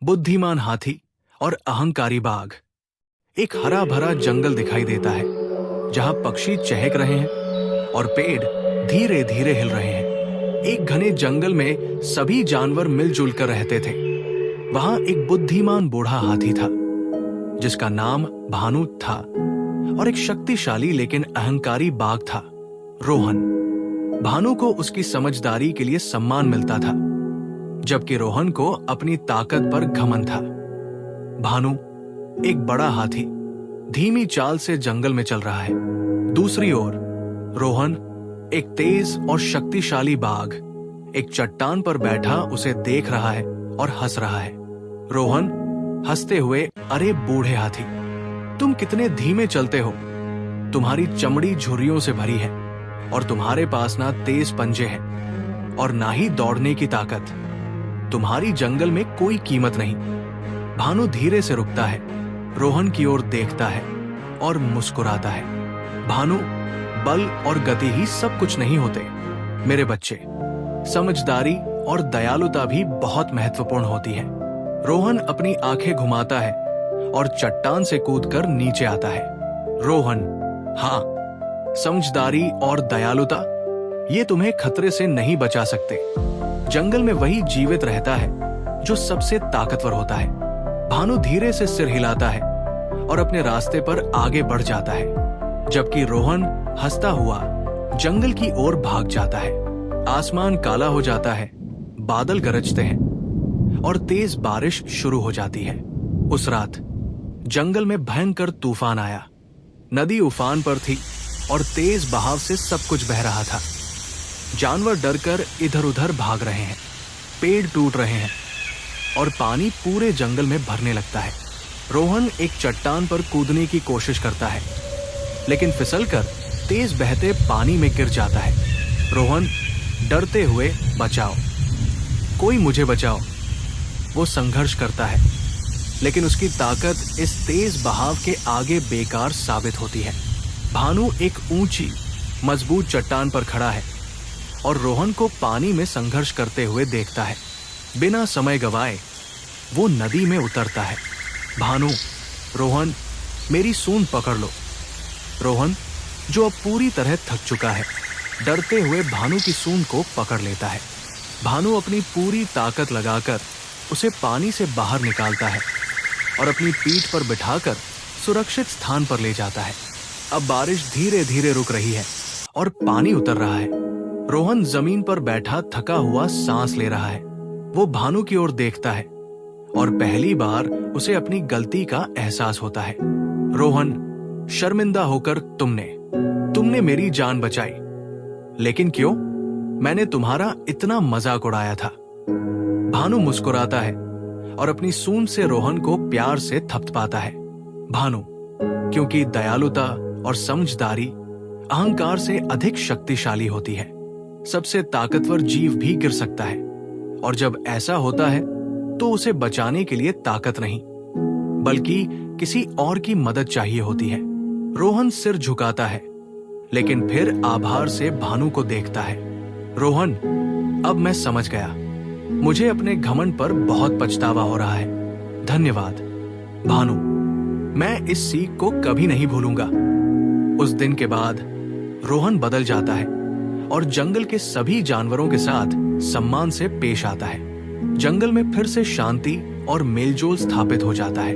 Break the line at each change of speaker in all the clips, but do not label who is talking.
बुद्धिमान हाथी और अहंकारी बाघ। एक हरा भरा जंगल दिखाई देता है जहां पक्षी चहक रहे हैं और पेड़ धीरे धीरे हिल रहे हैं। एक घने जंगल में सभी जानवर मिलजुल कर रहते थे। वहां एक बुद्धिमान बूढ़ा हाथी था जिसका नाम भानु था और एक शक्तिशाली लेकिन अहंकारी बाघ था, रोहन। भानु को उसकी समझदारी के लिए सम्मान मिलता था, जबकि रोहन को अपनी ताकत पर घमंड था। भानु, एक बड़ा हाथी, धीमी चाल से जंगल में चल रहा है। दूसरी ओर रोहन, एक तेज और शक्तिशाली बाघ, एक चट्टान पर बैठा उसे देख रहा है और हंस रहा है। रोहन हंसते हुए, अरे बूढ़े हाथी, तुम कितने धीमे चलते हो। तुम्हारी चमड़ी झुर्रियों से भरी है और तुम्हारे पास ना तेज पंजे हैं और ना ही दौड़ने की ताकत। तुम्हारी जंगल में कोई कीमत नहीं। भानु धीरे से रुकता है, रोहन की ओर देखता है और मुस्कुराता है। भानु, बल और गति ही सब कुछ नहीं होते मेरे बच्चे। समझदारी और दयालुता भी बहुत महत्वपूर्ण होती है। रोहन अपनी आंखें घुमाता है और चट्टान से कूदकर नीचे आता है। रोहन, हाँ, समझदारी और दयालुता ये तुम्हें खतरे से नहीं बचा सकते। जंगल में वही जीवित रहता है जो सबसे ताकतवर होता है। भानु धीरे से सिर हिलाता है और अपने रास्ते पर आगे बढ़ जाता है, जबकि रोहन हंसता हुआ जंगल की ओर भाग जाता है। आसमान काला हो जाता है, बादल गरजते हैं और तेज बारिश शुरू हो जाती है। उस रात जंगल में भयंकर तूफान आया। नदी उफान पर थी और तेज बहाव से सब कुछ बह रहा था। जानवर डरकर इधर उधर भाग रहे हैं, पेड़ टूट रहे हैं और पानी पूरे जंगल में भरने लगता है। रोहन एक चट्टान पर कूदने की कोशिश करता है, लेकिन फिसलकर तेज बहते पानी में गिर जाता है। रोहन डरते हुए, बचाओ, कोई मुझे बचाओ, वो संघर्ष करता है, लेकिन उसकी ताकत इस तेज बहाव के आगे बेकार साबित होती है। भानु एक ऊंची मजबूत चट्टान पर खड़ा है और रोहन को पानी में संघर्ष करते हुए देखता है। बिना समय गवाए वो नदी में उतरता है। भानु, रोहन, मेरी सूंड पकड़ लो। रोहन, जो अब पूरी तरह थक चुका है, डरते हुए भानु की सूंड को पकड़ लेता है। भानु अपनी पूरी ताकत लगाकर उसे पानी से बाहर निकालता है और अपनी पीठ पर बिठाकर सुरक्षित स्थान पर ले जाता है। अब बारिश धीरे धीरे रुक रही है और पानी उतर रहा है। रोहन जमीन पर बैठा थका हुआ सांस ले रहा है। वो भानु की ओर देखता है और पहली बार उसे अपनी गलती का एहसास होता है। रोहन, शर्मिंदा होकर तुमने मेरी जान बचाई, लेकिन क्यों? मैंने तुम्हारा इतना मजाक उड़ाया था। भानु मुस्कुराता है और अपनी सूंड से रोहन को प्यार से थपथपाता है। भानु, क्योंकि दयालुता और समझदारी अहंकार से अधिक शक्तिशाली होती है। सबसे ताकतवर जीव भी गिर सकता है और जब ऐसा होता है तो उसे बचाने के लिए ताकत नहीं, बल्कि किसी और की मदद चाहिए होती है। रोहन सिर झुकाता है, लेकिन फिर आभार से भानु को देखता है। रोहन, अब मैं समझ गया। मुझे अपने घमंड पर बहुत पछतावा हो रहा है। धन्यवाद भानु, मैं इस सीख को कभी नहीं भूलूंगा। उस दिन के बाद रोहन बदल जाता है और जंगल के सभी जानवरों के साथ सम्मान से पेश आता है। जंगल में फिर से शांति और मेलजोल स्थापित हो जाता है,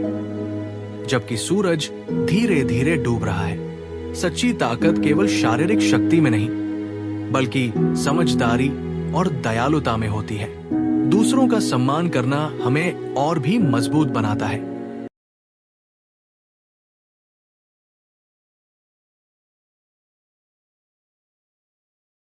जबकि सूरज धीरे धीरे डूब रहा है। सच्ची ताकत केवल शारीरिक शक्ति में नहीं, बल्कि समझदारी और दयालुता में होती है। दूसरों का सम्मान करना हमें और भी मजबूत बनाता है।